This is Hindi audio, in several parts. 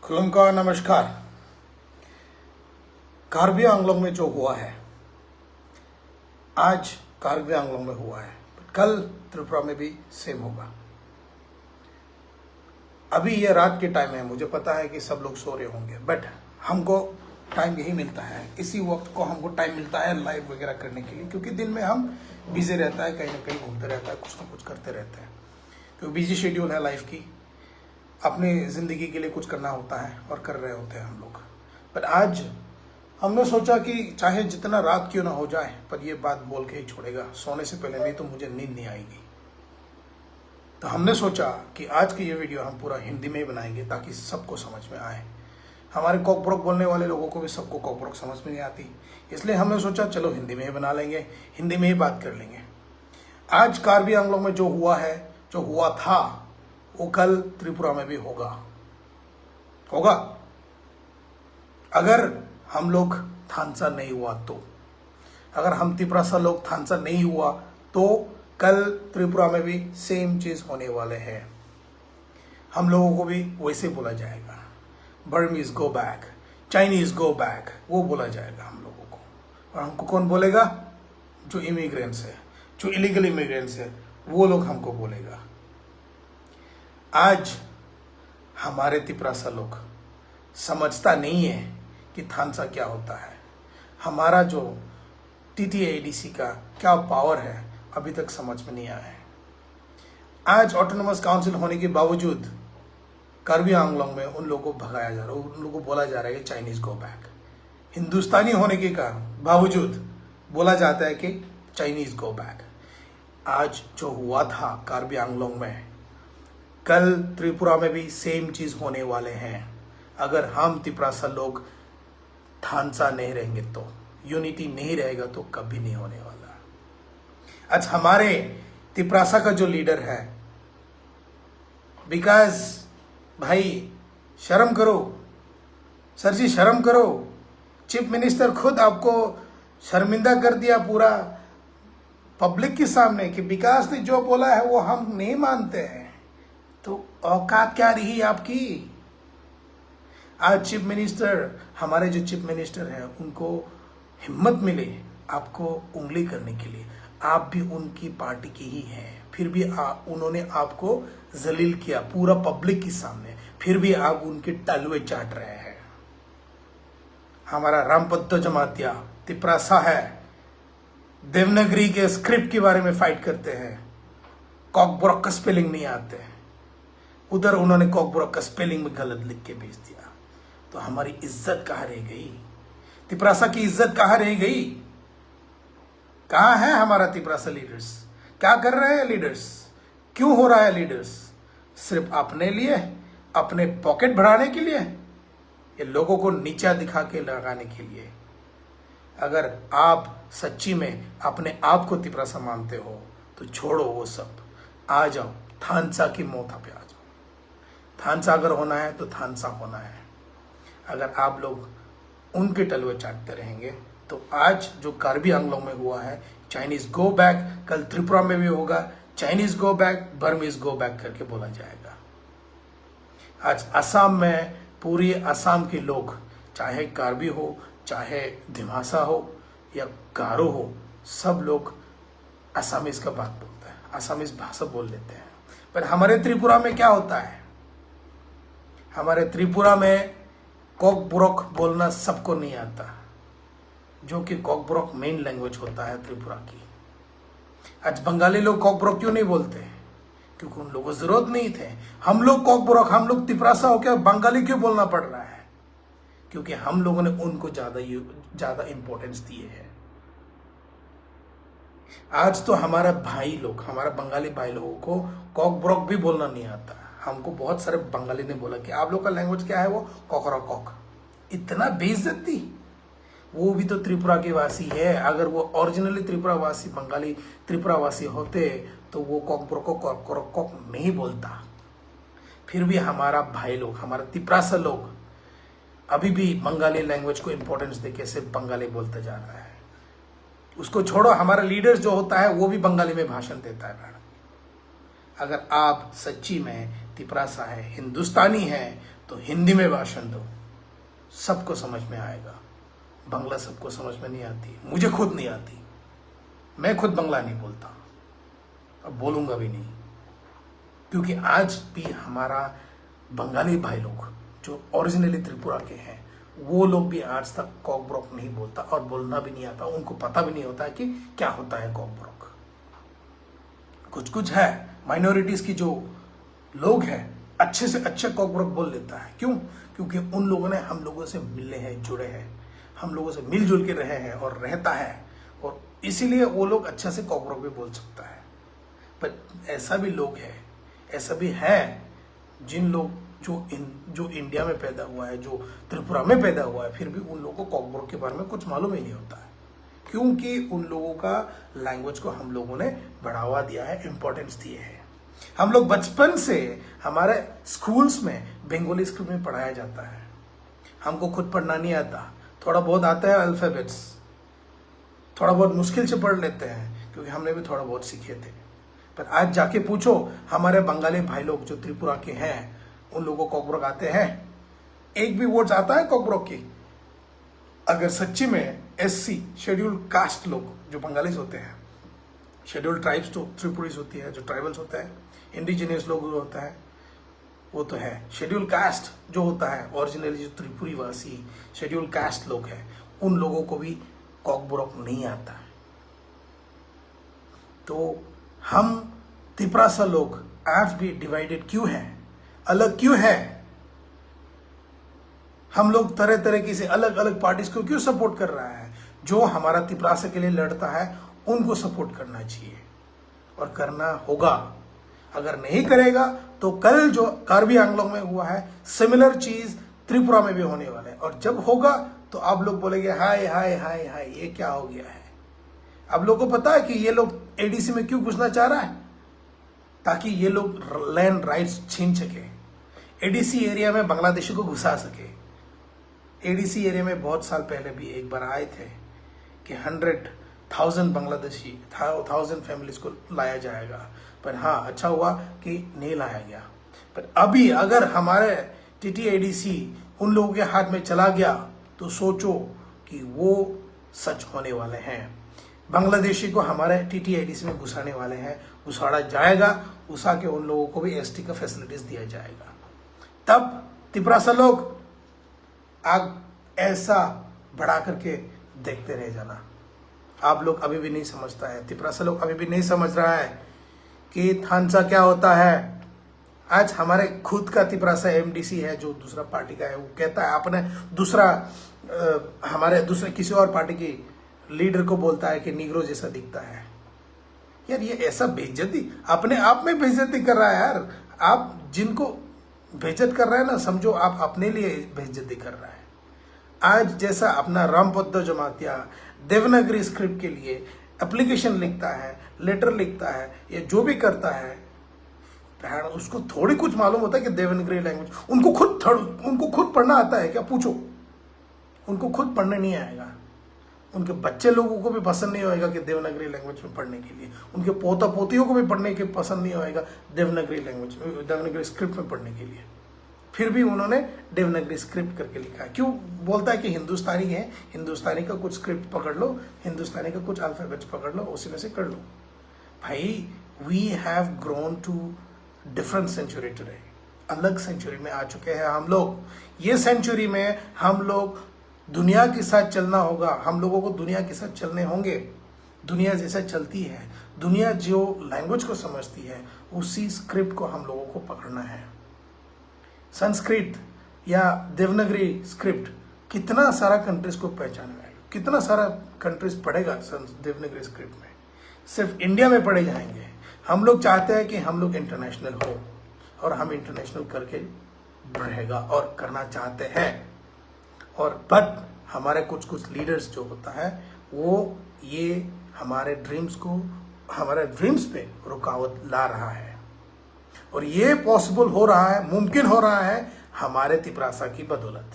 खुलुमका नमस्कार। कार्बी आंगलोंग में जो हुआ है, आज कार्बी आंगलोंग में हुआ है, कल त्रिपुरा में भी सेम होगा। अभी ये रात के टाइम है, मुझे पता है कि सब लोग सो रहे होंगे, बट हमको टाइम यही मिलता है, इसी वक्त को हमको टाइम मिलता है लाइव वगैरह करने के लिए, क्योंकि दिन में हम बिजी रहता है, कहीं ना कहीं घूमते रहता है, कुछ ना कुछ करते रहते हैं, क्योंकि बिजी शेड्यूल है लाइफ की, अपनी ज़िंदगी के लिए कुछ करना होता है और कर रहे होते हैं हम लोग। पर आज हमने सोचा कि चाहे जितना रात क्यों ना हो जाए, पर ये बात बोल के ही छोड़ेगा, सोने से पहले, नहीं तो मुझे नींद नहीं आएगी। तो हमने सोचा कि आज की ये वीडियो हम पूरा हिंदी में ही बनाएंगे ताकि सबको समझ में आए। हमारे कॉकब्रोक बोलने वाले लोगों को भी सबको कॉकब्रोक समझ में नहीं आती, इसलिए हमने सोचा चलो हिंदी में ही बना लेंगे, हिंदी में ही बात कर लेंगे। आज कार्बी आंगलोंग में जो हुआ है, जो हुआ था, वो कल त्रिपुरा में भी होगा। अगर हम लोग थानसा नहीं हुआ तो, अगर हम तिपरासा लोग थानसा नहीं हुआ तो कल त्रिपुरा में भी सेम चीज होने वाले हैं। हम लोगों को भी वैसे बोला जाएगा, Burmese go back, Chinese go back, वो बोला जाएगा हम लोगों को। और हमको कौन बोलेगा? जो इमिग्रेंट्स है, जो इलीगल इमिग्रेंट्स है, वो लोग हमको बोलेगा। आज हमारे तिपरासा लोग समझता नहीं है कि थानसा क्या होता है, हमारा जो टीटीएडीसी का क्या पावर है, अभी तक समझ में नहीं आया है। आज ऑटोनोमस काउंसिल होने के बावजूद कार्बी आंगलोंग में उन लोगों को भगाया जा रहा है, उन लोगों को बोला जा रहा है कि चाइनीज गो बैक। हिंदुस्तानी होने के कारण बावजूद बोला जाता है कि चाइनीज गो बैक। आज जो हुआ था कार्बी आंगलोंग में, कल त्रिपुरा में भी सेम चीज होने वाले हैं। अगर हम तिपरासा लोग थानसा नहीं रहेंगे तो, यूनिटी नहीं रहेगा तो कभी नहीं होने वाला। आज हमारे तिपरासा का जो लीडर है, बिकॉज भाई शर्म करो सर जी, शर्म करो। चीफ मिनिस्टर खुद आपको शर्मिंदा कर दिया पूरा पब्लिक के सामने कि विकास ने जो बोला है वो हम नहीं मानते हैं। तो औकात क्या रही आपकी? आज चीफ मिनिस्टर, हमारे जो चीफ मिनिस्टर हैं, उनको हिम्मत मिले आपको उंगली करने के लिए। आप भी उनकी पार्टी के ही हैं, फिर भी उन्होंने आपको जलील किया पूरा पब्लिक के सामने, फिर भी आप उनके टलवे चाट रहे हैं। हमारा रामपत्तो जमातिया तिपरासा है, देवनागरी के स्क्रिप्ट के बारे में फाइट करते हैं, कॉकब्रोक का स्पेलिंग नहीं आते हैं, उधर उन्होंने कॉकब्रोक का स्पेलिंग में गलत लिख के भेज दिया। तो हमारी इज्जत कहाँ रह गई? तिपरासा की इज्जत कहाँ रह गई? कहाँ है हमारा तिपरासा लीडर्स? क्या कर रहे हैं लीडर्स? क्यों हो रहा है लीडर्स? सिर्फ अपने लिए, अपने पॉकेट बढ़ाने के लिए, ये लोगों को नीचा दिखा के लगाने के लिए। अगर आप सच्ची में अपने आप को तिपरासा मानते हो तो छोड़ो वो सब, आ जाओ थानसा की मोथा पे आ जाओ। थानसा अगर होना है तो थानसा होना है। अगर आप लोग उनके टलवे चाटते रहेंगे तो आज जो कार्बी आंगलोंग में हुआ है, चाइनीज गो बैक, कल त्रिपुरा में भी होगा Chinese go back, Burmese go back करके बोला जाएगा। आज असम में पूरी असम के लोग, चाहे कार्बी हो, चाहे दिमासा हो या गारो हो, सब लोग असमीज का बात बोलते हैं, असमीज भाषा बोल लेते हैं। पर हमारे त्रिपुरा में क्या होता है? हमारे त्रिपुरा में कॉकब्रोक बोलना सबको नहीं आता, जो कि कॉकब्रोक मेन लैंग्वेज होता है त्रिपुरा की। आज बंगाली लोग कॉकब्रोक क्यों नहीं बोलते? क्योंकि उन लोगों को जरूरत नहीं थे। हम लोग कॉकब्रोक, हम लोग तिपरासा होकर बंगाली क्यों बोलना पड़ रहा है? क्योंकि हम लोगों ने उनको ज्यादा इंपॉर्टेंस दिए है। आज तो हमारा भाई लोग, हमारा बंगाली भाई लोगों को कॉकब्रोक भी बोलना नहीं आता। हमको बहुत सारे बंगाली ने बोला कि आप लोग का लैंग्वेज क्या है? वो कॉकरा कॉक। इतना बेइज्जती। वो भी तो त्रिपुरा के वासी है। अगर वो ओरिजिनली त्रिपुरा वासी, बंगाली त्रिपुरा वासी होते तो वो कॉकब्रोक को कॉकरा कॉक नहीं बोलता। फिर भी हमारा भाई लोग, हमारा तिपरासा लोग अभी भी बंगाली लैंग्वेज को इंपॉर्टेंस देके सिर्फ बंगाली बोलता जा रहा है। उसको छोड़ो, हमारा लीडर जो होता है वो भी बंगाली में भाषण देता है। अगर आप सच्ची में तिपरासा है, हिंदुस्तानी है, तो हिंदी में भाषण दो, सबको समझ में आएगा। बंगला सबको समझ में नहीं आती, मुझे खुद नहीं आती, मैं खुद बंगला नहीं बोलता, अब बोलूंगा भी नहीं, क्योंकि आज भी हमारा बंगाली भाई लोग जो ओरिजिनली त्रिपुरा के हैं, वो लोग भी आज तक कॉकब्रोक नहीं बोलता और बोलना भी नहीं आता, उनको पता भी नहीं होता है कि क्या होता है कॉकब्रोक। कुछ कुछ है माइनॉरिटीज की जो लोग हैं अच्छे से अच्छे कॉकब्रोक बोल लेता है। क्यों? क्योंकि उन लोगों ने हम लोगों से मिले हैं, जुड़े हैं, हम लोगों से मिलजुल के रहे हैं और रहता है, और इसीलिए वो लोग अच्छा से कॉकब्रोक भी बोल सकता है। पर ऐसा भी लोग है, ऐसा भी है जिन लोग जो इंडिया में पैदा हुआ है, जो त्रिपुरा में पैदा हुआ है, फिर भी उन लोगों को कॉकब्रोक के बारे में कुछ मालूम ही नहीं होता है, क्योंकि उन लोगों का लैंग्वेज को हम लोगों ने बढ़ावा दिया है, इंपॉर्टेंस दिए है। हम लोग बचपन से हमारे स्कूल्स में बंगाली स्क्रिप्ट में पढ़ाया जाता है। हमको खुद पढ़ना नहीं आता, थोड़ा बहुत आता है अल्फाबेट्स, थोड़ा बहुत मुश्किल से पढ़ लेते हैं क्योंकि हमने भी थोड़ा बहुत सीखे थे। पर आज जाके पूछो हमारे बंगाली भाई लोग जो त्रिपुरा के हैं, उन लोगों को कॉकब्रोक आते हैं? एक भी वर्ड्स आता है कॉकब्रोक की? अगर सच्ची में SC शेड्यूल कास्ट लोग जो बंगालीज होते हैं, शेड्यूल ट्राइब्स तो त्रिपुरीज होती है, जो ट्राइबल्स होता है, इंडिजिनियस लोग जो होता है वो तो है, शेड्यूल कास्ट जो होता है ओरिजिनली जो त्रिपुरी वासी शेड्यूल कास्ट लोग हैं, उन लोगों को भी कॉकब्रोक नहीं आता। तो हम तिपरासा लोग आज भी डिवाइडेड क्यों हैं, अलग क्यों है? हम लोग तरह तरह की से अलग अलग पार्टीज को क्यों सपोर्ट कर रहा है? जो हमारा तिपरासा के लिए लड़ता है उनको सपोर्ट करना चाहिए और करना होगा। अगर नहीं करेगा तो कल जो कार्बी आंगलोंग में हुआ है, सिमिलर चीज त्रिपुरा में भी होने वाला है, और जब होगा तो आप लोग बोलेंगे हाय हाय हाय हाय ये क्या हो गया है। आप लोगों को पता है कि ये लोग ADC में क्यों घुसना चाह रहा है? ताकि ये लोग लैंड राइट्स छीन सके, ADC एरिया में बांग्लादेशी को घुसा सके। ADC एरिया में बहुत साल पहले भी एक बार आए थे कि 100,000 बांग्लादेशी 1000 फैमिलीज को लाया जाएगा, पर हाँ अच्छा हुआ कि नहीं लाया गया। पर अभी अगर हमारे TTADC उन लोगों के हाथ में चला गया तो सोचो कि वो सच होने वाले हैं। बांग्लादेशी को हमारे TTADC में घुसाने वाले हैं, घुसाड़ा जाएगा, घुसा के उन लोगों को भी ST का फैसिलिटीज दिया जाएगा। तब तिपरासा लोग आग ऐसा बढ़ा करके देखते रह जाना। आप लोग अभी भी नहीं समझता है, तिपरासा लोग अभी भी नहीं समझ रहा है कि थानसा क्या होता है। आज हमारे खुद का तिपरासा MDC है जो दूसरा पार्टी का है, वो कहता है अपने दूसरा हमारे दूसरे किसी और पार्टी की लीडर को बोलता है कि निग्रो जैसा दिखता है। यार ये ऐसा बेइज्जती अपने आप में बेइज्जती कर रहा है यार। आप जिनको बेइज्जत कर रहे हैं ना, समझो आप अपने लिए बेइज्जती कर रहा है। आज जैसा अपना रामपद्दो जमातिया देवनागरी स्क्रिप्ट के लिए एप्लीकेशन लिखता है, लेटर लिखता है, या जो भी करता है, उसको थोड़ी कुछ मालूम होता है कि देवनागरी लैंग्वेज उनको खुद पढ़ना आता है क्या? पूछो, उनको खुद पढ़ने नहीं आएगा। उनके बच्चे लोगों को भी पसंद नहीं होएगा कि देवनागरी लैंग्वेज में पढ़ने के लिए, उनके पोता पोतियों को भी पढ़ने के पसंद नहीं होएगा देवनागरी लैंग्वेज देवनागरी स्क्रिप्ट में पढ़ने के लिए। फिर भी उन्होंने देवनागरी स्क्रिप्ट करके लिखा है। क्यों? बोलता है कि हिंदुस्तानी है, हिंदुस्तानी का कुछ स्क्रिप्ट पकड़ लो, हिंदुस्तानी का कुछ अल्फाबेट्स पकड़ लो, उसी में से कर लो। भाई we have grown to different century today, अलग सेंचुरी में आ चुके हैं हम लोग। ये सेंचुरी में हम लोग दुनिया के साथ चलना होगा, हम लोगों को दुनिया के साथ चलने होंगे। दुनिया जैसा चलती है, दुनिया जो लैंग्वेज को समझती है, उसी स्क्रिप्ट को हम लोगों को पकड़ना है। संस्कृत या देवनागरी स्क्रिप्ट कितना सारा कंट्रीज को पहचानेगा, कितना सारा कंट्रीज पढ़ेगा देवनागरी स्क्रिप्ट में, सिर्फ इंडिया में पढ़े जाएंगे। हम लोग चाहते हैं कि हम लोग इंटरनेशनल हो, और हम इंटरनेशनल करके बढ़ेगा और करना चाहते हैं। और बट हमारे कुछ लीडर्स जो होता है वो ये हमारे ड्रीम्स पे रुकावट ला रहा है, और ये पॉसिबल हो रहा है, मुमकिन हो रहा है हमारे तिपरासा की बदौलत।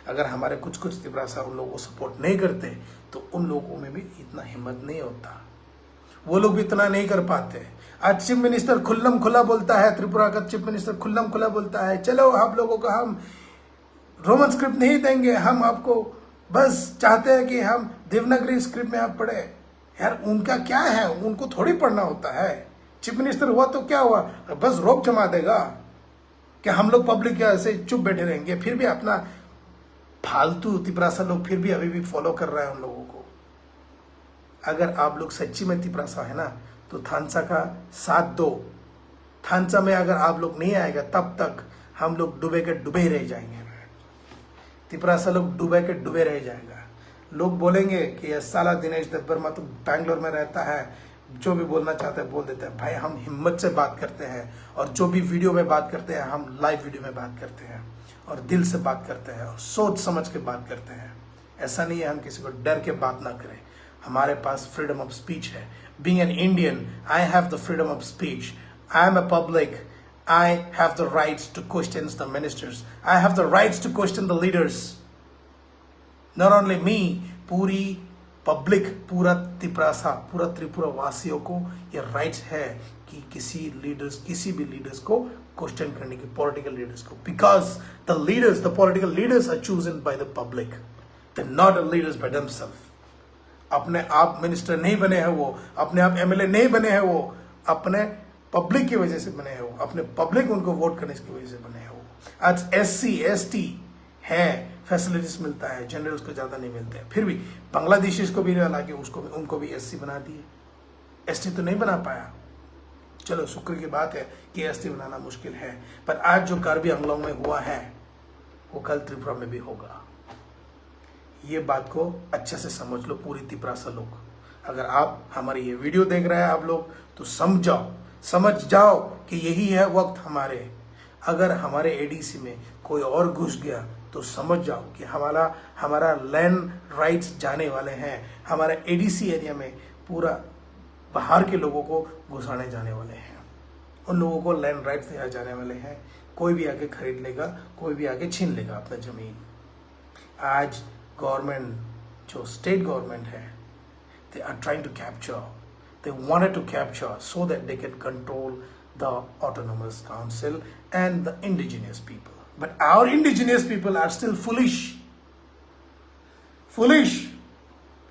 अगर हमारे कुछ तिपरासा उन लोगों को सपोर्ट नहीं करते तो उन लोगों में भी इतना हिम्मत नहीं होता, वो लोग भी इतना नहीं कर पाते। आज चीफ मिनिस्टर खुल्लम खुला बोलता है, त्रिपुरा का चीफ मिनिस्टर खुल्लम खुला बोलता है, चलो आप लोगों को हम रोमन स्क्रिप्ट नहीं देंगे, हम आपको बस चाहते हैं कि हम देवनागरी स्क्रिप्ट में आप पढ़े। यार उनका क्या है, उनको थोड़ी पढ़ना होता है। चीफ मिनिस्टर हुआ तो क्या हुआ, बस रोप जमा देगा कि हम लोग पब्लिक ऐसे चुप बैठे रहेंगे। फिर भी अपना फालतू तिपरासा लोग फिर भी अभी भी फॉलो कर रहा है उन लोगों को। अगर आप लोग सच्ची में तिपरासा है ना तो थानसा का साथ दो। थानसा में अगर आप लोग नहीं आएगा तब तक हम लोग डूबे के डूबे ही रह जाएंगे। तिपरासा लोग डूबे के डूबे रह जाएगा। लोग बोलेंगे कि ये साला दिनेश देबबर्मा तो बैंगलोर में रहता है, जो भी बोलना चाहता है बोल देता है। भाई हम हिम्मत से बात करते हैं और जो भी वीडियो में बात करते हैं हम लाइव वीडियो में बात करते हैं और दिल से बात करते हैं और सोच समझ के बात करते हैं। ऐसा नहीं है हम किसी को डर के बात ना करें। हमारे पास फ्रीडम ऑफ स्पीच है। Being an Indian I have the freedom of speech. I am a public. I have the rights to question the ministers. I have the rights to question the leaders. Not only me, पूरी पब्लिक, पूरा तिपरासा, पूरा त्रिपुरा वासियों को ये राइट्स है कि किसी भी लीडर्स को क्वेश्चन करने की, पॉलिटिकल लीडर्स को, because the political leaders are chosen by the public, they not the leaders by themselves. अपने आप मिनिस्टर नहीं बने हैं वो, अपने आप एमएलए नहीं बने हैं वो, अपने पब्लिक की वजह से बने हैं वो, अपने पब्लिक उनको वोट करने की वजह से बने हैं वो। आज SC ST है, फैसिलिटीज मिलता है, जनरल्स को ज्यादा नहीं मिलते हैं, फिर भी बांग्लादेशीज को भी हालांकि उनको भी SC बना दिए। ST तो नहीं बना पाया। चलो शुक्र की बात है कि ST बनाना मुश्किल है, पर आज जो कार्बी आंगलोंग में हुआ है वो कल त्रिपुरा में भी होगा। ये बात को अच्छे से समझ लो पूरी तिपरासा लोग। अगर आप हमारी ये वीडियो देख रहे हैं आप लोग तो समझ जाओ कि यही है वक्त हमारे। अगर हमारे ADC में कोई और घुस गया तो समझ जाओ कि हमारा लैंड राइट्स जाने वाले हैं। हमारा ADC एरिया में पूरा बाहर के लोगों को घुसाने जाने वाले हैं। उन लोगों को लैंड राइट्स दिया जाने वाले हैं। कोई भी आके खरीद लेगा, कोई भी आके छीन लेगा अपना जमीन। आज गवर्नमेंट, जो स्टेट गवर्नमेंट है, they are trying to capture, they wanted to capture so that they can control the autonomous council and the indigenous people. But our indigenous people are still foolish,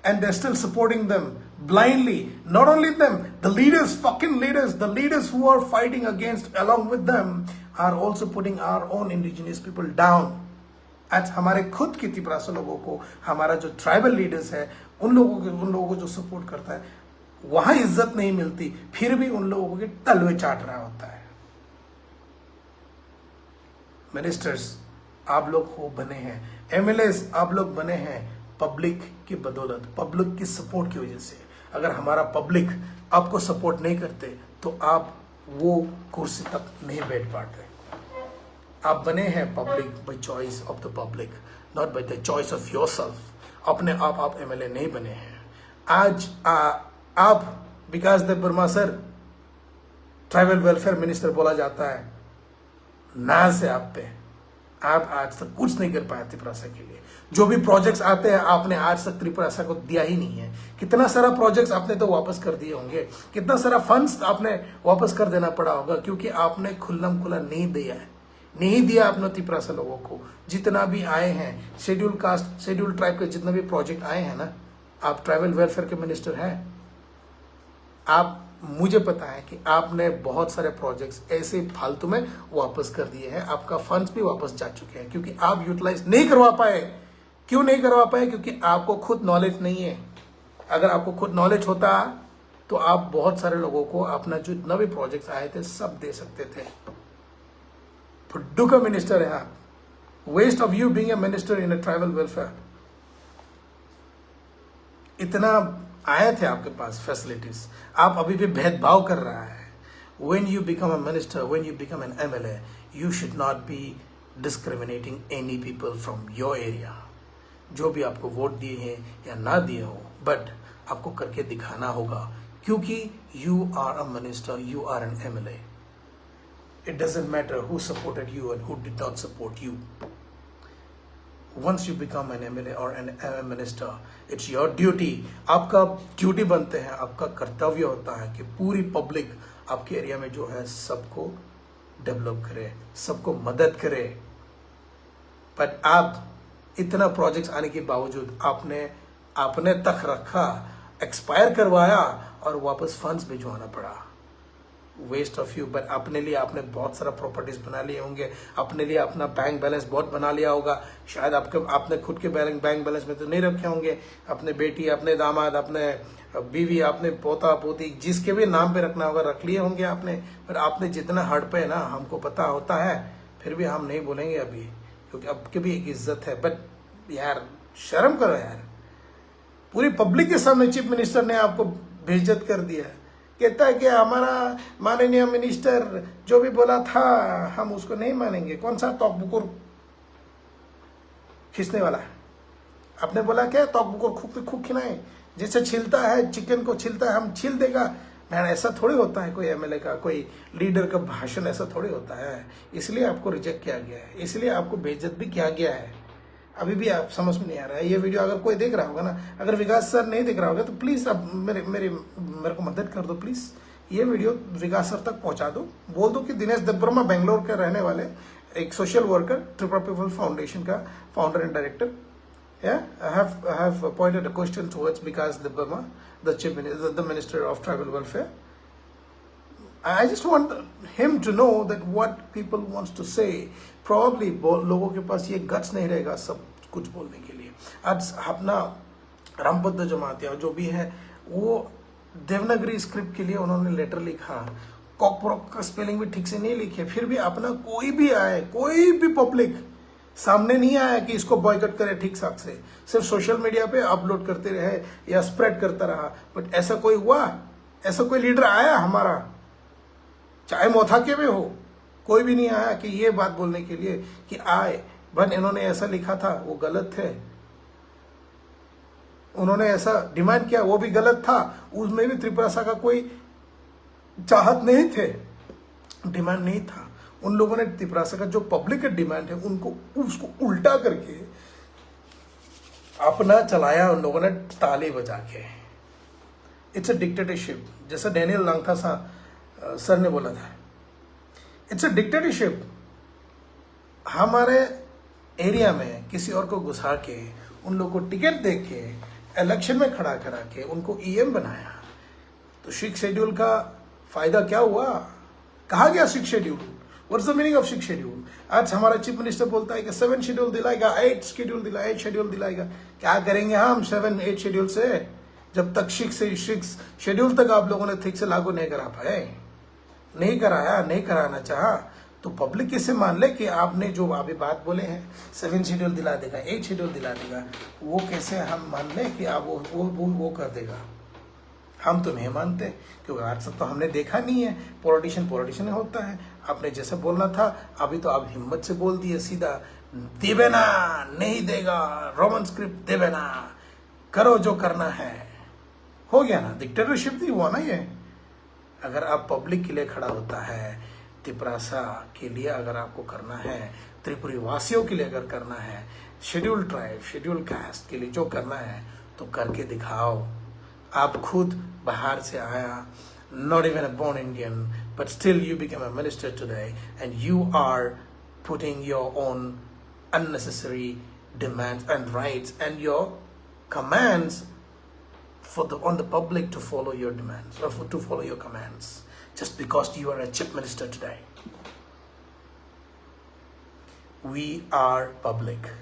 and they're still supporting them blindly. Not only them, the leaders, the leaders who are fighting against along with them are also putting our own indigenous people down. आज हमारे खुद की तिपरासा लोगों को, हमारा जो ट्राइबल लीडर्स है उन लोगों को जो सपोर्ट करता है वहां इज्जत नहीं मिलती, फिर भी उन लोगों के तलवे चाट रहा होता है। मिनिस्टर्स आप लोग हो बने हैं, MLAs आप लोग बने हैं पब्लिक की बदौलत, पब्लिक की सपोर्ट की वजह से। अगर हमारा पब्लिक आपको सपोर्ट नहीं करते तो आप वो कुर्सी तक नहीं बैठ पाते। आप बने हैं public by choice of the public, not by the choice of yourself. अपने आप MLA नहीं बने हैं। आज आप Vikas Debbarma sir tribal welfare minister बोला जाता है, नाज है आप पे। आप आज तक कुछ नहीं कर पाए त्रिपुरासा के लिए। जो भी प्रोजेक्ट्स आते हैं आपने आज तक त्रिपुरासा को दिया ही नहीं है। कितना सारा प्रोजेक्ट्स आपने तो वापस कर दिए होंगे, कितना सारा फंड्स आपने वापस कर देना पड़ा होगा, क्योंकि आपने खुल्लम खुला नहीं दिया आपने त्रिपुरासा लोगों को। जितना भी आए हैं शेड्यूल कास्ट, शेड्यूल ट्राइब के जितने भी प्रोजेक्ट आए हैं ना, आप ट्राइबल वेलफेयर के मिनिस्टर हैं। मुझे पता है कि आपने बहुत सारे प्रोजेक्ट्स ऐसे फालतू में वापस कर दिए हैं। आपका फंड्स भी वापस जा चुके हैं क्योंकि आप यूटिलाइज नहीं करवा पाए। क्यों नहीं करवा पाए? क्योंकि आपको खुद नॉलेज नहीं है। अगर आपको खुद नॉलेज होता तो आप बहुत सारे लोगों को अपना जो जितना भी प्रोजेक्ट्स आए थे सब दे सकते थे। फुड्डू का मिनिस्टर है आप। Waste of you being a minister in a tribal welfare. इतना आए थे आपके पास फैसिलिटीज, आप अभी भी भेदभाव कर रहा है। When you become a minister, when you become an MLA, you should not be discriminating any people from your area. जो भी आपको वोट दिए हैं या ना दिए हो, बट आपको करके दिखाना होगा, क्योंकि you are a minister, you are an MLA. It doesn't matter who supported you and who did not support you. Once you become an MLA or an minister, it's your duty. आपका ड्यूटी बनते हैं, आपका कर्तव्य होता है कि पूरी पब्लिक आपके एरिया में जो है सबको डेवलप करे, सबको मदद करे। पर आप इतना प्रोजेक्ट्स आने के बावजूद आपने तक रखा, एक्सपायर करवाया और वापस फंड्स भिजवाना पड़ा। Waste of you. बट अपने लिए आपने बहुत सारा प्रॉपर्टीज बना लिए होंगे, अपने लिए अपना बैंक बैलेंस बहुत बना लिया होगा। शायद आपने खुद के बैंक बैलेंस में तो नहीं रखे होंगे, अपने बेटी, अपने दामाद, अपने बीवी, अपने पोता पोती, जिसके भी नाम पे रखना होगा रख लिए होंगे आपने। पर आपने जितना हड़पे है ना, हमको पता होता है, फिर भी हम नहीं बोलेंगे अभी, क्योंकि आपकी भी एक इज्जत है। बट यार शर्म करो यार, पूरी पब्लिक के सामने चीफ मिनिस्टर ने आपको बेइज्जत कर दिया। कहता है कि हमारा माननीय मिनिस्टर जो भी बोला था हम उसको नहीं मानेंगे। कौन सा तोकबुकुर खींचने वाला है? आपने बोला क्या तोकबुकुर खूब खिलाएं, जैसे छिलता है चिकन को छिलता है हम छिल देगा। मैंने ऐसा थोड़ी होता है, कोई एमएलए का, कोई लीडर का भाषण ऐसा थोड़ी होता है। इसलिए आपको रिजेक्ट किया गया है, इसलिए आपको बेइज्जत भी किया गया है। अभी भी आप समझ में नहीं आ रहा है। ये वीडियो अगर कोई देख रहा होगा ना, अगर विकास सर नहीं देख रहा होगा तो प्लीज़ आप मेरे को मदद कर दो प्लीज़। ये वीडियो विकास सर तक पहुंचा दो, बोल दो कि दिनेश देबबर्मा बेंगलोर के रहने वाले एक social worker, Tripura people foundation का founder and director. I have pointed a question towards Vikas Debbama, the Minister of Tribal Welfare. I just want him to know that what people wants to say. Probably लोगों के पास ये गट्स नहीं रहेगा सब कुछ बोलने के लिए। आज अपना रामभद्र जमातिया जो भी है, वो देवनागरी स्क्रिप्ट के लिए उन्होंने लेटर लिखा, कॉकब्रॉक का स्पेलिंग भी ठीक से नहीं लिखे। फिर भी अपना कोई भी आए, कोई भी पब्लिक सामने नहीं आया कि इसको बॉयकॉट करे ठीक ठाक से, सिर्फ सोशल मीडिया पे अपलोड करते रहे या स्प्रेड करता रहा। बट ऐसा कोई हुआ, ऐसा कोई लीडर आया हमारा, चाहे मोथाके में हो, कोई भी नहीं आया कि ये बात बोलने के लिए कि आए बन इन्होंने ऐसा लिखा था वो गलत थे, उन्होंने ऐसा डिमांड किया वो भी गलत था। उसमें भी त्रिपुरा का कोई चाहत नहीं थे, डिमांड नहीं था। उन लोगों ने त्रिपुरा का जो पब्लिक का डिमांड है उनको उसको उल्टा करके अपना चलाया उन लोगों ने ताली बजा के। इट्स अ डिक्टेटरशिप, जैसा डैनियल लांगथा सर ने बोला था, इट्स अ डिक्टेटरशिप। हमारे एरिया में किसी और को घुसा के, उन लोगों को टिकट दे के, इलेक्शन में खड़ा करा के उनको ईएम बनाया। तो सिक्स शेड्यूल का फायदा क्या हुआ? कहा गया six schedule, what's the meaning of six schedule? आज हमारा चीफ मिनिस्टर बोलता है कि 7 शेड्यूल दिलाएगा, 8 शेड्यूल दिलाएगा। क्या करेंगे हम 7-8 शेड्यूल से, जब तक 6 शेड्यूल तक आप लोगों ने ठीक से लागू नहीं करा पाए, नहीं कराया, नहीं कराना चाहा, तो पब्लिक कैसे मान ले कि आपने जो अभी बात बोले हैं 7 शेड्यूल दिला देगा, 8 शेड्यूल दिला देगा, वो कैसे हम मान ले कि आप वो कर देगा? हम तो नहीं मानते, क्योंकि आज तक तो हमने देखा नहीं है। पॉलिटिशियन होता है, आपने जैसे बोलना था अभी तो आप हिम्मत से बोल दिए सीधा, देवे ना, नहीं देगा, रोमन स्क्रिप्ट देवे ना, करो जो करना है। हो गया ना, डिक्टेटरशिप नहीं हुआ ना ये। अगर आप पब्लिक के लिए खड़ा होता है, त्रिपुरा के लिए अगर आपको करना है, त्रिपुरी वासियों के लिए अगर करना है, शेड्यूल ट्राइब, शेड्यूल कास्ट के लिए जो करना है तो करके दिखाओ। आप खुद बाहर से आया, not even a born Indian, but still you became a minister today and you are putting your own unnecessary demands and rights and your commands on the public to follow your demands or to follow your commands just because you are a chief minister today. We are public.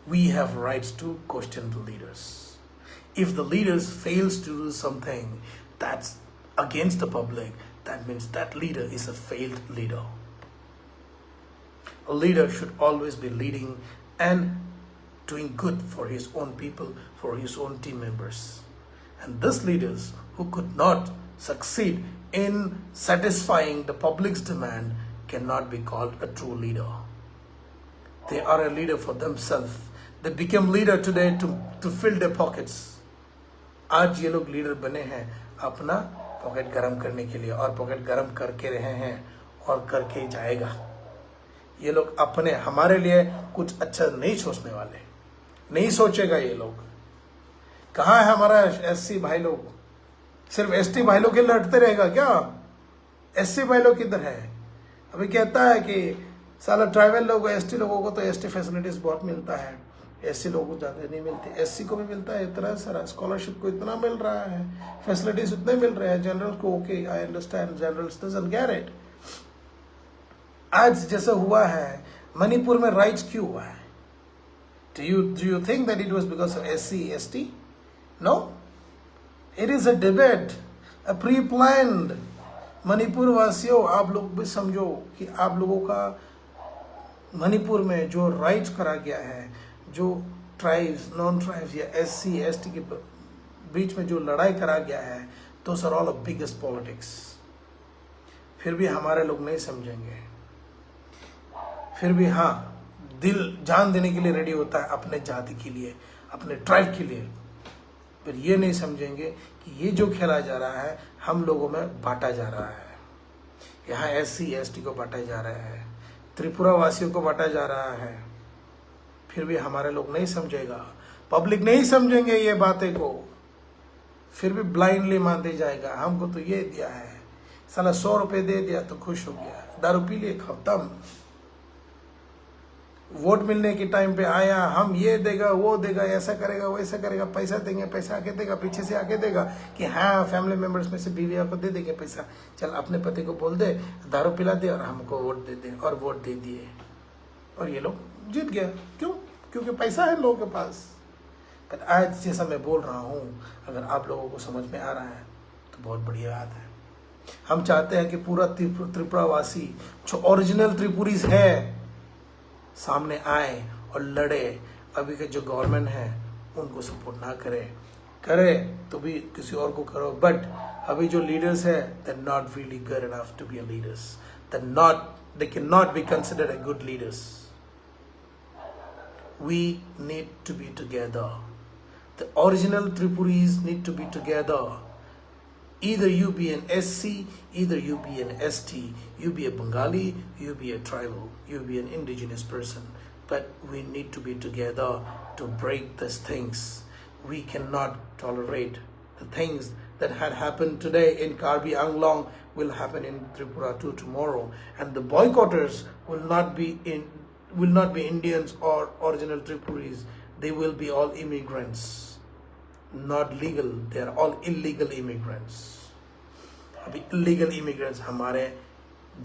We have rights to question the leaders. If the leaders fails to do something that's against the public, that means that leader is a failed leader. A leader should always be leading and doing good for his own people, for his own team members. And these leaders who could not succeed in satisfying the public's demand cannot be called a true leader. They are a leader for themselves. They became leader today to fill their pockets. आज ये लोग लीडर बने हैं अपना पॉकेट गरम करने के लिए, और पॉकेट गरम करके रहे हैं और करके ही जाएगा। ये लोग अपने हमारे लिए कुछ अच्छा नहीं सोचने वाले, नहीं सोचेगा ये लोग। कहाँ है हमारा एससी भाई लोग? सिर्फ एसटी भाई लोग के लड़ते रहेगा क्या? एससी भाई लोग किधर है? अभी कहता है कि साला ट्राइबल लोगों, एसटी लोगों को तो एसटी फैसिलिटीज बहुत मिलता है, एससी लोगों को ज़्यादा नहीं मिलती। एससी को भी मिलता है इतना सारा, स्कॉलरशिप को इतना मिल रहा है, फैसिलिटीज उतने मिल रहे हैं। जनरल को okay, I understand, generals doesn't get it. आज जैसा हुआ है मणिपुर में राइट्स क्यों हुआ है? Do you think that it was because of SC, ST? No. It is a debate, a pre-planned. Manipur वासियों, आप लोग भी समझो कि आप लोगों का मणिपुर में जो राइट्स करा गया है, जो ट्राइब्स, नॉन ट्राइब्स या SC, ST के बीच में जो लड़ाई करा गया है, those are all of biggest politics. फिर भी हमारे लोग नहीं समझेंगे, फिर भी हाँ दिल जान देने के लिए रेडी होता है अपने जाति के लिए, अपने ट्राइब के लिए। फिर ये नहीं समझेंगे कि ये जो खेला जा रहा है हम लोगों में बांटा जा रहा है। यहाँ SC, ST को बांटा जा रहा है, त्रिपुरा वासियों को बांटा जा रहा है। फिर भी हमारे लोग नहीं समझेगा, पब्लिक नहीं समझेंगे ये बातें को, फिर भी ब्लाइंडली मानते जाएगा। हमको तो ये दिया है, साला 100 रुपये दे दिया तो खुश हो गया, दारू पी लिए खत्म। वोट मिलने के टाइम पे आया, हम ये देगा वो देगा, ऐसा करेगा वैसा करेगा, पैसा देंगे, पैसा आके देगा, पीछे से आके देगा कि हाँ फैमिली मेंबर्स में से बीविया को दे देंगे पैसा, चल अपने पति को बोल दे दारू पिला दे और हमको वोट दे दे, और वोट दे दिए और ये लोग जीत गया। क्यों? क्योंकि पैसा है लोगों के पास। पर आज जैसा मैं बोल रहा हूँ, अगर आप लोगों को समझ में आ रहा है तो बहुत बढ़िया बात है। हम चाहते हैं कि पूरा त्रिपुरावासी जो ओरिजिनल त्रिपुरीज है सामने आए और लड़े। अभी के जो गवर्नमेंट है उनको सपोर्ट ना करे तो भी किसी और को करो। बट अभी जो लीडर्स है they are not really good enough to be a leaders, they can not be considered a good leaders. We need to be together, the original Tripuris need to be together. Either you be an SC, either you be an ST, you be a Bengali, you be a tribal, you be an indigenous person. But we need to be together to break these things. We cannot tolerate the things that had happened today in Karbi Anglong will happen in Tripura too tomorrow. And the boycotters will not be Indians or original Tripuris. They will be all immigrants. Not legal, they are all illegal immigrants. अभी illegal immigrants हमारे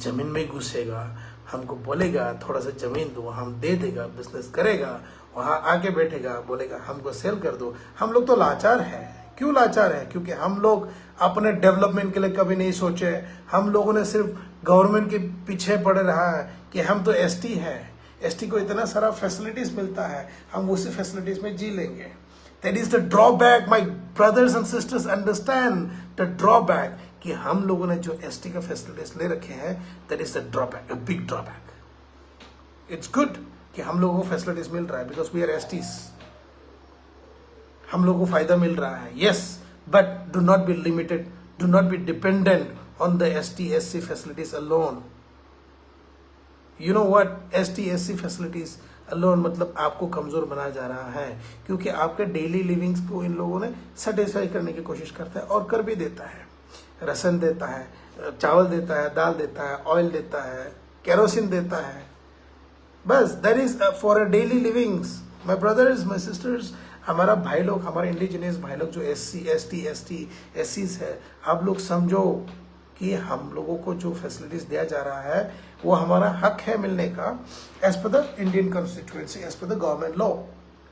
जमीन में घुसेगा, हमको बोलेगा थोड़ा सा जमीन दो, हम दे देगा, बिजनेस करेगा, वहाँ आके बैठेगा, बोलेगा हमको सेल कर दो। हम लोग तो लाचार हैं। क्यों लाचार है? क्योंकि हम लोग अपने डेवलपमेंट के लिए कभी नहीं सोचे। हम लोगों ने सिर्फ गवर्नमेंट के पीछे पड़े रहा है कि हम तो ST हैं, ST को इतना सारा फैसिलिटीज मिलता है, हम उसी फैसिलिटीज में जी लेंगे। That is the drawback, my brothers and sisters, understand the drawback कि हम लोगों ने जो ST का फैसिलिटीज ले रखे हैं, that is the drawback, a big drawback. It's good कि हम लोगों को फैसिलिटीज मिल रहा है because we are STs. हम लोगों को फायदा मिल रहा है, yes, but do not be limited, do not be dependent on the ST, SC facilities alone. You know what? ST, SC facilities alone मतलब आपको कमज़ोर बनाया जा रहा है, क्योंकि आपके डेली लिविंग्स को इन लोगों ने सेटिस्फाई करने की कोशिश करता है और कर भी देता है। राशन देता है, चावल देता है, दाल देता है, ऑयल देता है, केरोसिन देता है, बस that is for a daily livings. My brothers, my sister's, हमारा भाई लोग, हमारे इंडिजिनियस भाई लोग जो SC, ST, ST, SCs है, आप लोग समझो कि हम लोगों को जो फैसिलिटीज दिया जा रहा है वो हमारा हक है मिलने का, as per the Indian constituency, as per the government law.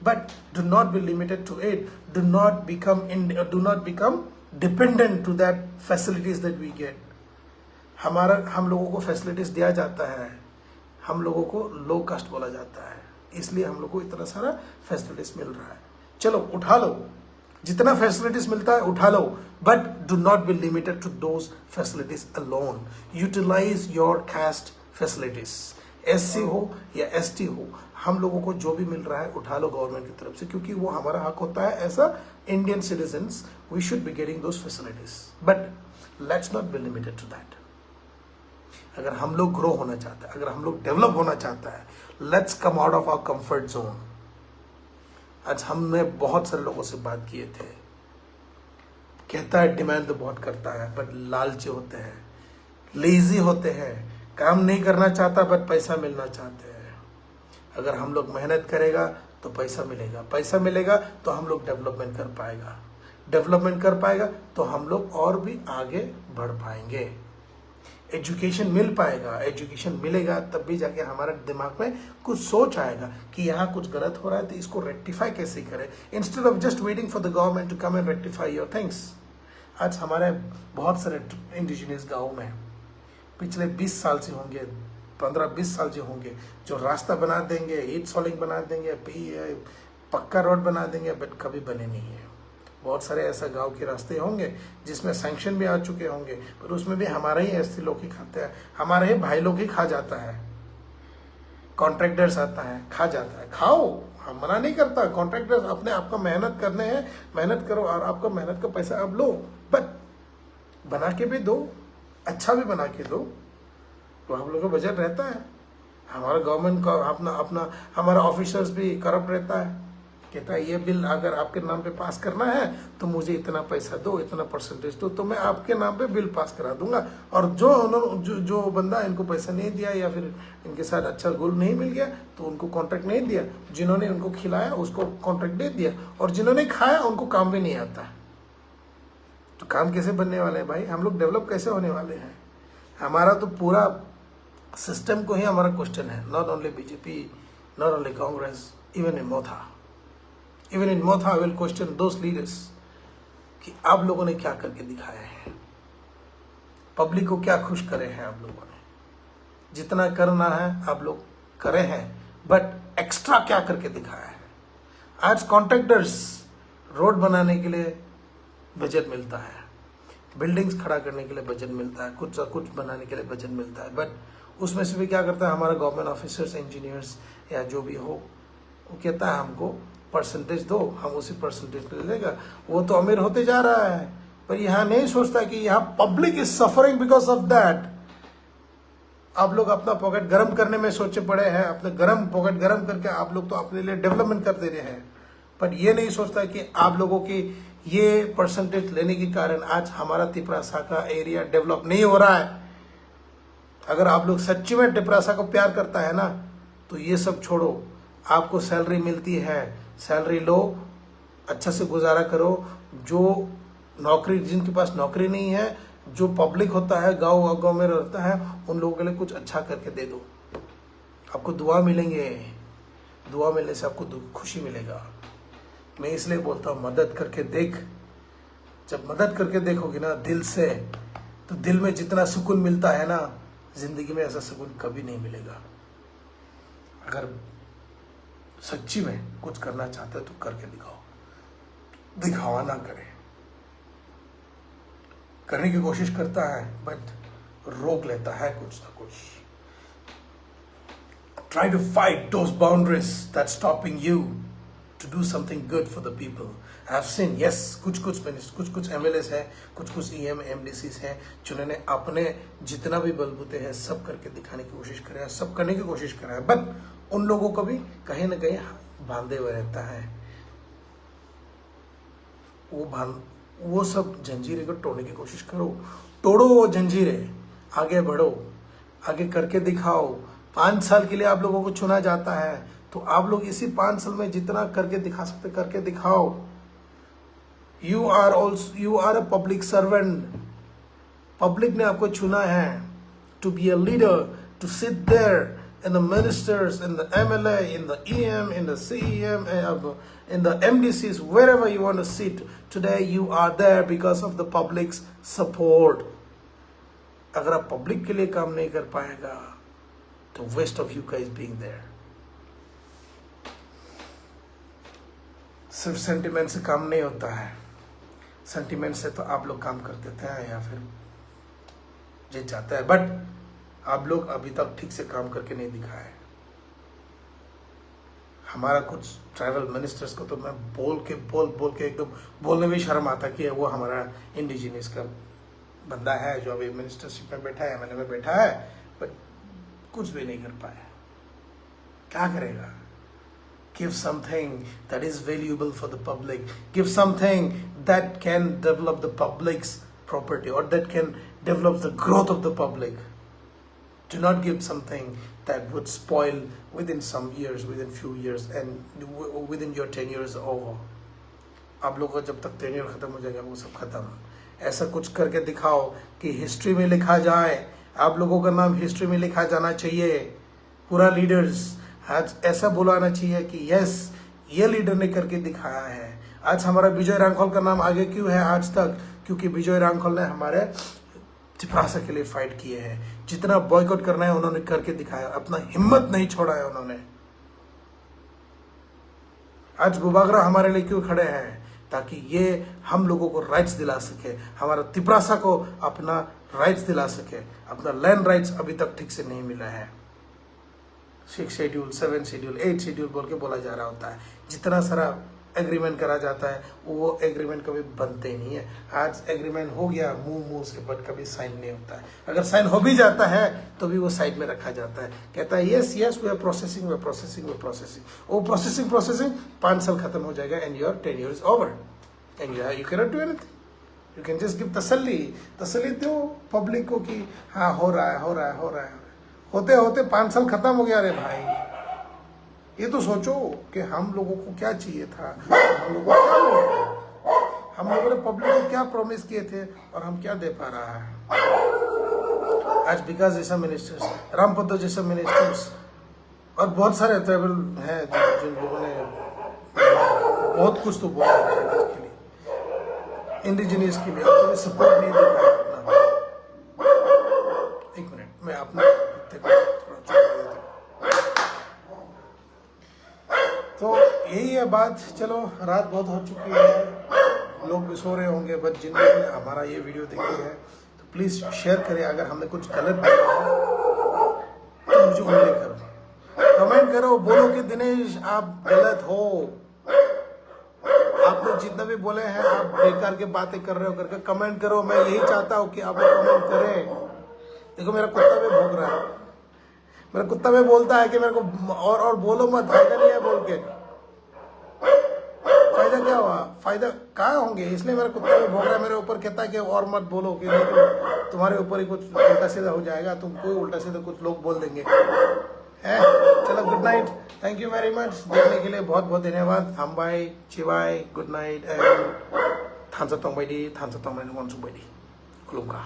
But do not be limited to it, do not become dependent to that facilities that we get. हम लोगों को फैसिलिटीज दिया जाता है, हम लोगों को लो कास्ट बोला जाता है, इसलिए हम लोग को इतना सारा फैसिलिटीज मिल रहा है। चलो उठा लो, जितना फैसिलिटीज मिलता है उठा लो, but do not be limited to those facilities alone. Utilise your caste facilities, SC हो या ST हो, हम लोगों को जो भी मिल रहा है उठा लो गवर्नमेंट की तरफ से, क्योंकि वो हमारा हक होता है। ऐसा Indian citizens we should be getting those facilities, but let's not be limited to that. अगर हम लोग ग्रो होना चाहते हैं, अगर हम लोग डेवलप होना चाहता है, let's come out of our comfort zone. आज हमने बहुत सारे लोगों से बात किए थे, कहता है डिमांड तो बहुत करता है, बट लालची होते हैं, लेजी होते हैं, काम नहीं करना चाहता बट पैसा मिलना चाहते हैं। अगर हम लोग मेहनत करेगा तो पैसा मिलेगा, पैसा मिलेगा तो हम लोग डेवलपमेंट कर पाएगा, डेवलपमेंट कर पाएगा तो हम लोग और भी आगे बढ़ पाएंगे, एजुकेशन मिल पाएगा, एजुकेशन मिलेगा तब भी जाके हमारे दिमाग में कुछ सोच आएगा कि यहाँ कुछ गलत हो रहा है तो इसको रेक्टिफाई कैसे करें, instead of just waiting for the government to come and rectify your things. आज हमारे बहुत सारे इंडिजिनियस गाँव में पिछले 20 साल से होंगे, 15-20 साल से होंगे, जो रास्ता बना देंगे, ईट सॉलिंग बना देंगे, पक्का रोड बना देंगे, बट कभी बने नहीं है। बहुत सारे ऐसा गांव के रास्ते होंगे जिसमें सैंक्शन भी आ चुके होंगे, पर उसमें भी हमारे ही ऐसे लोग ही खाते हैं, हमारे ही भाई लोग ही खा जाता है, कॉन्ट्रैक्टर्स आता है खा जाता है। खाओ, हम मना नहीं करता, कॉन्ट्रैक्टर्स अपने आपका मेहनत करने हैं, मेहनत करो और आपका मेहनत का पैसा अब लो, बट बना के भी दो, अच्छा भी बना के दो, तो हम लोग का बजट रहता है। हमारा गवर्नमेंट का अपना अपना हमारा ऑफिसर्स भी करप्ट रहता है, कहता है ये बिल अगर आपके नाम पे पास करना है तो मुझे इतना पैसा दो, इतना परसेंटेज दो, तो मैं आपके नाम पे बिल पास करा दूंगा। और जो बंदा इनको पैसा नहीं दिया या फिर इनके साथ अच्छा गोल नहीं मिल गया तो उनको कॉन्ट्रैक्ट नहीं दिया, जिन्होंने उनको खिलाया उसको कॉन्ट्रैक्ट दे दिया, और जिन्होंने खाया उनको काम भी नहीं आता। तो काम कैसे बनने वाले हैं भाई, हम लोग डेवलप कैसे होने वाले हैं? हमारा तो पूरा सिस्टम को ही हमारा क्वेश्चन है, not only BJP, not only Congress, even in Motha. Even in Motha I will question those leaders कि आप लोगों ने क्या करके दिखाया है, पब्लिक को क्या खुश करे हैं आप लोगों ने? जितना करना है आप लोग करे हैं, बट एक्स्ट्रा क्या करके दिखाया है? आज कॉन्ट्रैक्टर्स रोड बनाने के लिए बजट मिलता है, बिल्डिंग्स खड़ा करने के लिए बजट मिलता है, कुछ बनाने के लिए बजट मिलता है, बट उसमें से भी क्या करता है हमारा गवर्नमेंट ऑफिसर्स, इंजीनियर्स या जो भी हो, वो कहता है हमको परसेंटेज दो, हम उसी परसेंटेज ले लेगा। वो तो अमीर होते जा रहा है, पर यहाँ नहीं सोचता कि यहाँ public is suffering because of that. आप लोग अपना पॉकेट गर्म करने में सोचे पड़े हैं, अपने पॉकेट गर्म करके आप लोग तो अपने लिए डेवलपमेंट कर दे रहे हैं, पर ये नहीं सोचता कि आप लोगों की ये परसेंटेज लेने के कारण आज हमारा तिपरासा का एरिया डेवलप नहीं हो रहा है। अगर आप लोग सच्ची में तिपरासा को प्यार करता है ना, तो ये सब छोड़ो, आपको सैलरी मिलती है, सैलरी लो, अच्छा से गुजारा करो। जो नौकरी, जिनके पास नौकरी नहीं है, जो पब्लिक होता है गांव में रहता है, उन लोगों के लिए कुछ अच्छा करके दे दो, आपको दुआ मिलेंगे, दुआ मिलने से आपको खुशी मिलेगा। मैं इसलिए बोलता हूँ मदद करके देख, जब मदद करके देखोगे ना दिल से, तो दिल में जितना सुकून मिलता है ना, जिंदगी में ऐसा सुकून कभी नहीं मिलेगा। अगर सच्ची में कुछ करना चाहते हो तो करके दिखाओ, दिखावा ना करे। करने की कोशिश करता है बट रोक लेता है कुछ ना कुछ। Try to fight those boundaries that's stopping you to do something good for the people. I've seen, yes, कुछ MLAs है, कुछ EM MDCs हैं, जिन्होंने अपने जितना भी बलबूते हैं सब करके दिखाने की कोशिश करे हैं, सब करने की कोशिश करे हैं, बट उन लोगों को भी कहीं ना कहीं बांधे हुए रहता है। वो सब जंजीरें को तोड़ने की कोशिश करो, तोड़ो वो जंजीरें, आगे बढ़ो, आगे करके दिखाओ। 5 साल के लिए आप लोगों को चुना जाता है, तो आप लोग इसी 5 साल में जितना करके दिखा सकते करके दिखाओ। You are a public servant, public ने आपको चुना है to be a leader, to sit there in the ministers, in the MLA, in the EM, in the CEM, in the MDCs, wherever you want to sit. Today you are there because of the public's support. अगर आप पब्लिक के लिए काम नहीं कर पाएगा तो waste of you guys being there. सिर्फ सेंटिमेंट से काम नहीं होता है, सेंटिमेंट से तो आप लोग काम कर देते हैं या फिर जीत जाता है, बट आप लोग अभी तक ठीक से काम करके नहीं दिखाए। हमारा कुछ ट्राइबल मिनिस्टर्स को तो मैं बोल के एकदम बोलने में शर्म आता कि वो हमारा इंडिजिनियस का बंदा है जो अभी मिनिस्टरशिप में बैठा है, MLA में बैठा है, बट कुछ भी नहीं कर पाया। क्या करेगा? Give something that is valuable for the public. Give something that can develop the public's property or that can develop the growth of the public. Do not give something that would spoil within some years, within few years, and within your tenure is over. आप लोगों का जब तक टेन्योर खत्म हो जाएगा वो सब खत्म. ऐसा कुछ करके दिखाओ कि हिस्ट्री में लिखा जाए, आप लोगों का नाम हिस्ट्री में लिखा जाना चाहिए. पूरा लीडर्स आज ऐसा बुलाना चाहिए कि यस ये लीडर ने करके दिखाया है. आज हमारा विजय रांखोल का नाम आगे क्यों है आज तक? क्योंकि विजय रांखोल ने हमारे चिपरासा के लिए फाइट किए हैं. जितना बॉयकॉट करना है उन्होंने करके दिखाया, अपना हिम्मत नहीं छोड़ा है उन्होंने. आज बुबागरा हमारे लिए क्यों खड़े हैं? ताकि ये हम लोगों को राइट्स दिला सके, हमारा तिपरासा को अपना राइट्स दिला सके. अपना लैंड राइट्स अभी तक ठीक से नहीं मिला है. 6 शेड्यूल 7 शेड्यूल 8 शेड्यूल बोल के बोला जा रहा होता है. जितना सारा एग्रीमेंट करा जाता है वो एग्रीमेंट कभी बनते ही नहीं है. आज एग्रीमेंट हो गया मुंह से, बट कभी साइन नहीं होता है. अगर साइन हो भी जाता है तो भी वो साइड में रखा जाता है. कहता है yes yes we are processing, we are processing, we are processing. वो प्रोसेसिंग 5 साल खत्म हो जाएगा and your tenure is over and you can not do anything. You can just give तसल्ली दो पब्लिक को कि हाँ हो रहा है. होते होते 5 साल खत्म हो गया. अरे भाई ये तो सोचो कि हम लोगों को क्या चाहिए था, हम लोगों ने पब्लिक को क्या प्रॉमिस किए थे और हम क्या दे पा रहा है. आज विकास जैसा मिनिस्टर्स, रामपद्र जैसा मिनिस्टर्स और बहुत सारे ट्राइबल हैं जिन लोगों ने बहुत कुछ तो बोला के लिए, इंडिजिनियस के लिए अपने सपोर्ट नहीं दे पाया अपना. एक मिनट मैं अपना तो यही है बात. चलो रात बहुत हो चुकी है, लोग भी सो रहे होंगे, बट जिन लोगों ने हमारा ये वीडियो देखी है तो प्लीज़ शेयर करें. अगर हमने कुछ गलत बोला है तो मुझे उल्लेख करो, कमेंट करो, बोलो कि दिनेश आप गलत हो, आपने जितना भी बोले हैं आप बेकार के बातें कर रहे हो करके कमेंट करो. मैं यही चाहता हूँ कि आप कमेंट करें. देखो मेरा कुत्ता भी भौंक रहा है, मेरा कुत्ता में बोलता है कि मेरे को और बोलो मत, फायदा नहीं है बोल के. फायदा क्या हुआ? फायदा कहाँ होंगे? इसलिए मेरा कुत्ता में भौंक रहा है मेरे ऊपर, कहता है कि और मत बोलो कि नहीं तो तुम्हारे ऊपर ही कुछ उल्टा सीधा हो जाएगा, तुमको ही उल्टा सीधा कुछ लोग बोल देंगे. है चलो good night, thank you very much देखने के लिए, बहुत बहुत धन्यवाद. हामबाय चिबाय, गुड नाइट एंड थानसा तंबायदि वानसुबायदि खुलुमगा.